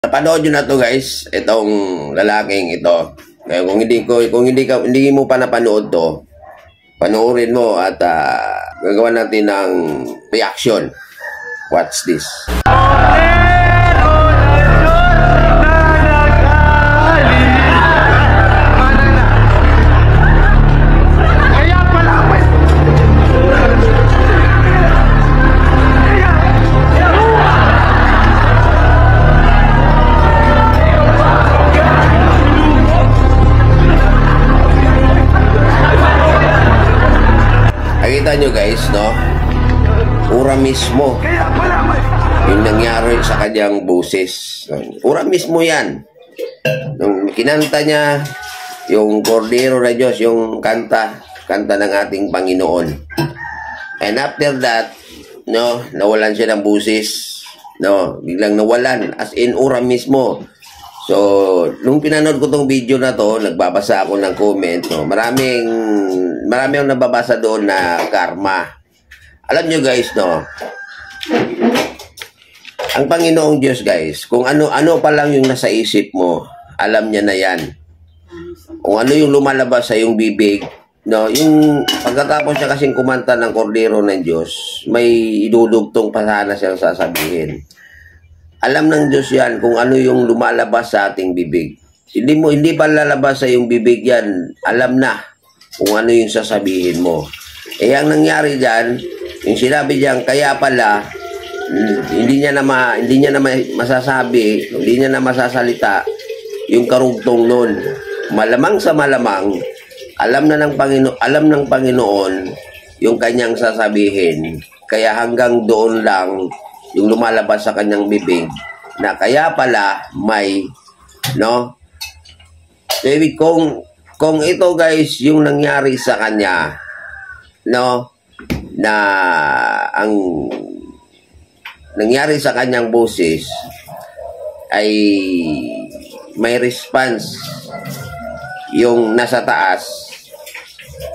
Napanood nyo na to guys, itong lalaking ito. Kaya kung hindi mo pa napanood to, panoorin mo at gagawa natin ng reaction. Watch this. Nakita nyo guys, no? Ura mismo yung nangyari sa kanyang boses. Ura mismo yan. Nung kinanta niya yung Cordero na Diyos, yung kanta ng ating Panginoon. And after that, no, nawalan siya ng boses. No, biglang nawalan. As in, ura mismo. So, nung pinanood ko tong video na to, nagbabasa ako ng comment, no? Marami akong nababasa doon na karma. Alam nyo guys, no? Ang Panginoong Diyos guys, kung ano pa lang yung nasa isip mo, alam niya na yan. Kung ano yung lumalabas sa iyong bibig, no? Yung pagkatapos niya kasing kumanta ng Cordero ng Diyos, may idudugtong pa sana siyang sasabihin. Alam ng Diyos yan kung ano yung lumalabas sa ating bibig. Hindi pa lalabas sa iyong bibig yan. Alam na kung ano yung sasabihin mo. Ang nangyari dyan, yung sinabi diyan, kaya pala, hindi niya na masasabi, hindi niya na masasalita yung karugtong nun. Malamang sa malamang, alam ng Panginoon yung kanyang sasabihin. Kaya hanggang doon lang yung lumalabas sa kanyang bibig na kaya pala may, no? David, kung ito guys yung nangyari sa kanya, no, na ang nangyari sa kanyang boses ay may response yung nasa taas.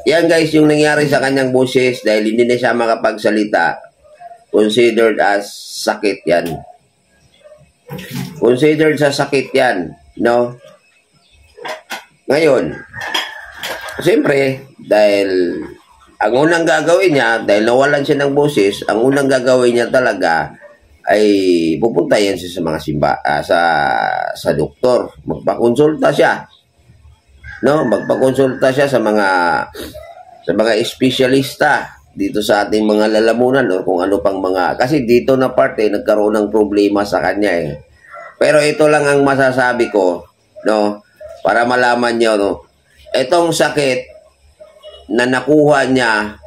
Yan guys yung nangyari sa kanyang boses dahil hindi na siya makapagsalita. Considered as sakit yan. Considered sa sakit yan, no? Ngayon, siyempre, dahil ang unang gagawin niya, dahil nawalan siya ng boses, ang unang gagawin niya talaga ay pupunta yan siya sa mga sa doktor. Magpakonsulta siya. No? Magpakonsulta siya sa mga espesyalista dito sa ating mga lalamunan o kung ano pang mga, kasi dito na parte nagkaroon ng problema sa kanya eh. Pero ito lang ang masasabi ko, no, para malaman niyo, no, itong sakit na nakuha niya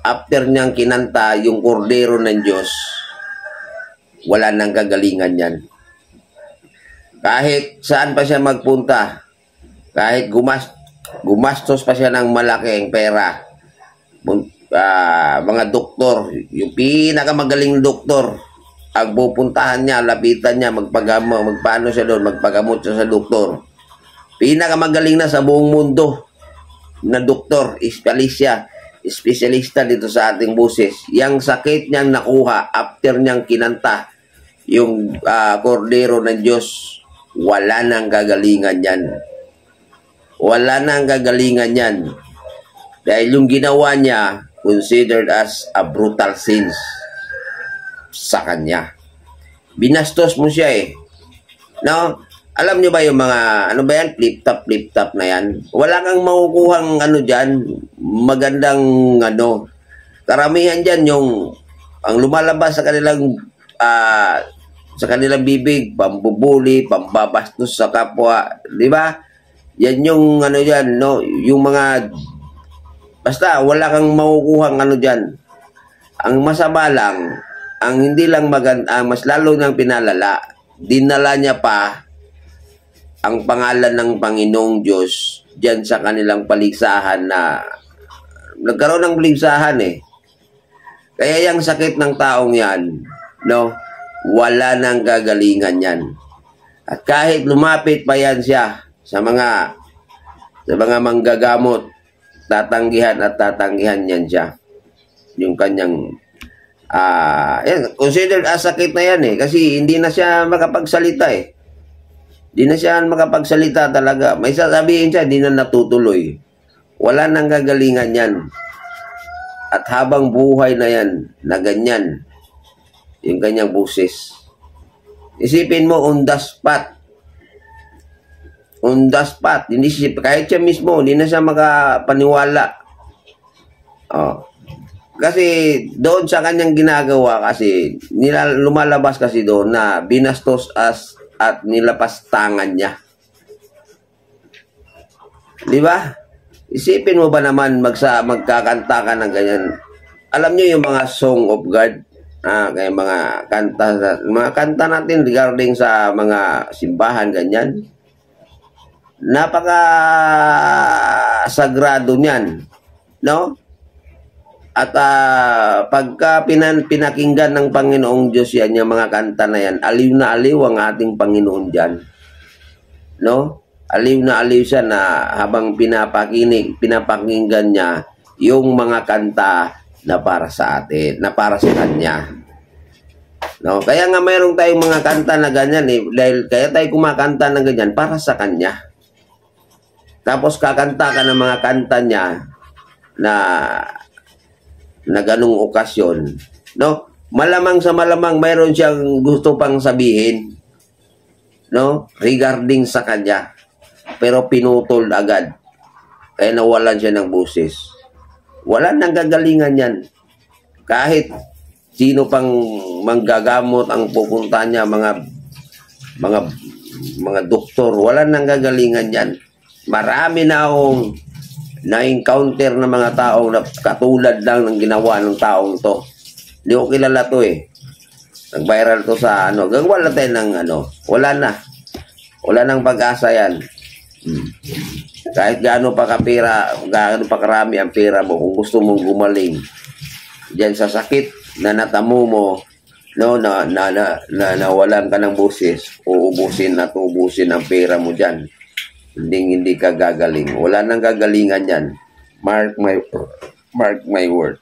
after niyang kinanta yung Cordero ng Diyos, wala nang kagalingan yan. Kahit saan pa siya magpunta, kahit gumastos pa siya ng malaking pera, mga doktor, yung pinakamagaling doktor, ang pupuntahan niya, lapitan niya, magpaano siya doon, magpagamot siya sa doktor. Pinakamagaling na sa buong mundo na doktor, espesyalista dito sa ating boses. Yang sakit niyang nakuha after niyang kinanta yung Cordero ng Diyos, wala nang gagalingan yan. Wala nang gagalingan yan. Dahil yung ginawa niya, considered as a brutal sins sa kanya. Binastos mo siya eh. No? Alam niyo ba yung mga, ano ba yan? Flip-top na yan. Wala kang makukuhang ano dyan, magandang ano. Karamihan dyan yung, ang lumalabas sa kanilang bibig, pambubuli, pambabastos sa kapwa. Di ba? Yan yung ano dyan, no? Yung mga, basta, wala kang makukuhang ano dyan. Ang masama lang, ang hindi lang maganda, mas lalo nang pinalala, dinala niya pa ang pangalan ng Panginoong Diyos dyan sa kanilang paligsahan na nagkaroon ng paligsahan eh. Kaya yung sakit ng taong yan, no, wala nang gagalingan yan. At kahit lumapit pa yan siya sa mga manggagamot, tatanggihan yan siya. Yung kanyang yan, considered as sakit na yan eh kasi hindi na siya makapagsalita eh. Di na siya makapagsalita talaga. May sasabihin siya, di na natutuloy. Wala nang gagalingan yan. At habang buhay na yan, na ganyan, yung kanyang busis. Isipin mo, on the spot. On the spot. Hindi siya, kahit siya mismo, hindi na siya makapaniwala. Oh. Kasi doon sa kanyang ginagawa kasi, lumalabas kasi doon na binastos at nilapastangan niya. Di ba? Isipin mo ba naman magkakanta ka ng ganyan? Alam niyo yung mga Song of God, kaya mga kanta natin regarding sa mga simbahan ganyan. Napaka sagrado niyan, no? At pagka pinakinggan ng Panginoong Diyos yan, yung mga kanta na yan, aliw na aliw ang ating Panginoon dyan. No? Aliw na aliw siya na habang pinapakinggan niya yung mga kanta na para sa atin, na para sa Kanya. No? Kaya nga mayroong tayong mga kanta na ganyan dahil kaya tayo kumakanta ng ganyan para sa Kanya. Tapos kakanta ka ng mga kanta niya na ganung okasyon, no? Malamang sa malamang mayroon siyang gusto pang sabihin, no? Regarding sa Kanya. Pero pinutol agad. Kaya nawalan siya ng busis. Wala nang gagalingan yan. Kahit sino pang manggagamot ang pupunta niya, mga doktor, wala nang gagalingan yan. Marami na akong na-encounter na mga taong na katulad lang ng ginawa ng taong to. Hindi ko kilala to eh. Nag-viral to sa gagawa tayo ng wala na. Wala nang pag-asa yan. Kahit gaano pa karami ang pera mo, kung gusto mong gumaling diyan sa sakit na natamo mo, no, na nawalan ka ng busis, uubusin ang pera mo diyan. Hindi ka gagaling. Wala nang gagalingan yan. Mark my word.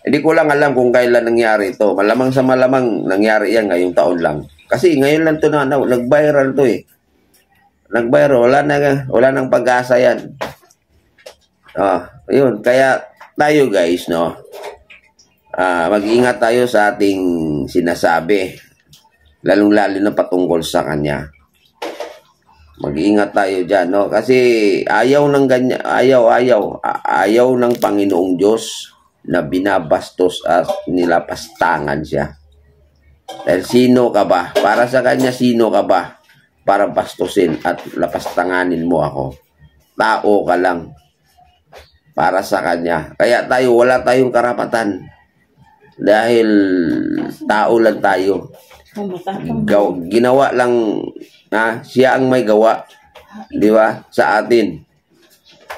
Hindi ko lang alam kung kailan nangyari ito. Malamang sa malamang nangyari yan ngayong taon lang. Kasi ngayon lang ito nag-viral to eh. Nag-viral. Wala nang pag-asa yan. Yun. Kaya tayo guys, no, mag-ingat tayo sa ating sinasabi. Lalong-lalo na patungkol sa Kanya. Mag-iingat tayo dyan, no? Kasi ayaw ng ganyan, ayaw ng Panginoong Diyos na binabastos at nilapastangan siya. Dahil sino ka ba? Para sa Kanya, sino ka ba? Para bastusin at lapastanganin mo ako. Tao ka lang. Para sa Kanya. Kaya wala tayong karapatan. Dahil tao lang tayo. Ginawa lang, siya ang may gawa, di ba, sa atin.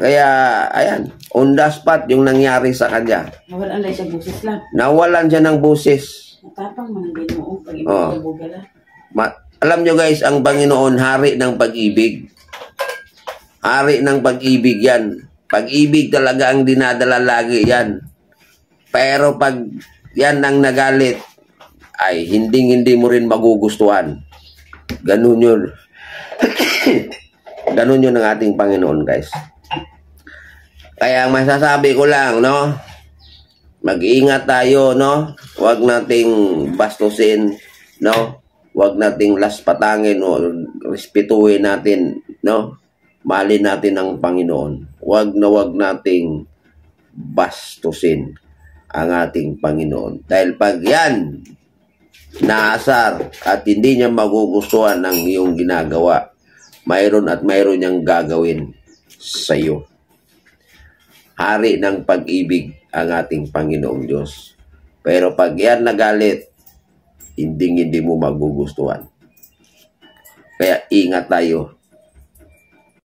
Kaya, ayan, on the spot yung nangyari sa Kanya. Nawalan siya busis lang. Nawalan siya ng busis. Matapang man Ginoo pag ibig. Alam nyo guys, ang Panginoon, hari ng pag-ibig. Hari ng pag-ibig yan. Pag-ibig talaga ang dinadala lagi yan. Pero pag yan ang nagalit, ay hindi mo rin magugustuhan. Ganun yun. Ganun yun ang ating Panginoon, guys. Kaya masasabi ko lang, no? Mag-ingat tayo, no? Huwag nating bastusin, no? Huwag nating laspatangin o respetuhin natin, no? Mahalin natin ang Panginoon. Huwag nating bastusin ang ating Panginoon. Dahil pag yan naasar at hindi niya magugustuhan ng iyong ginagawa, mayroon niyang gagawin sa iyo. Hari ng pag-ibig ang ating Panginoong Diyos. Pero pag yan nagalit, hindi mo magugustuhan. Kaya ingat tayo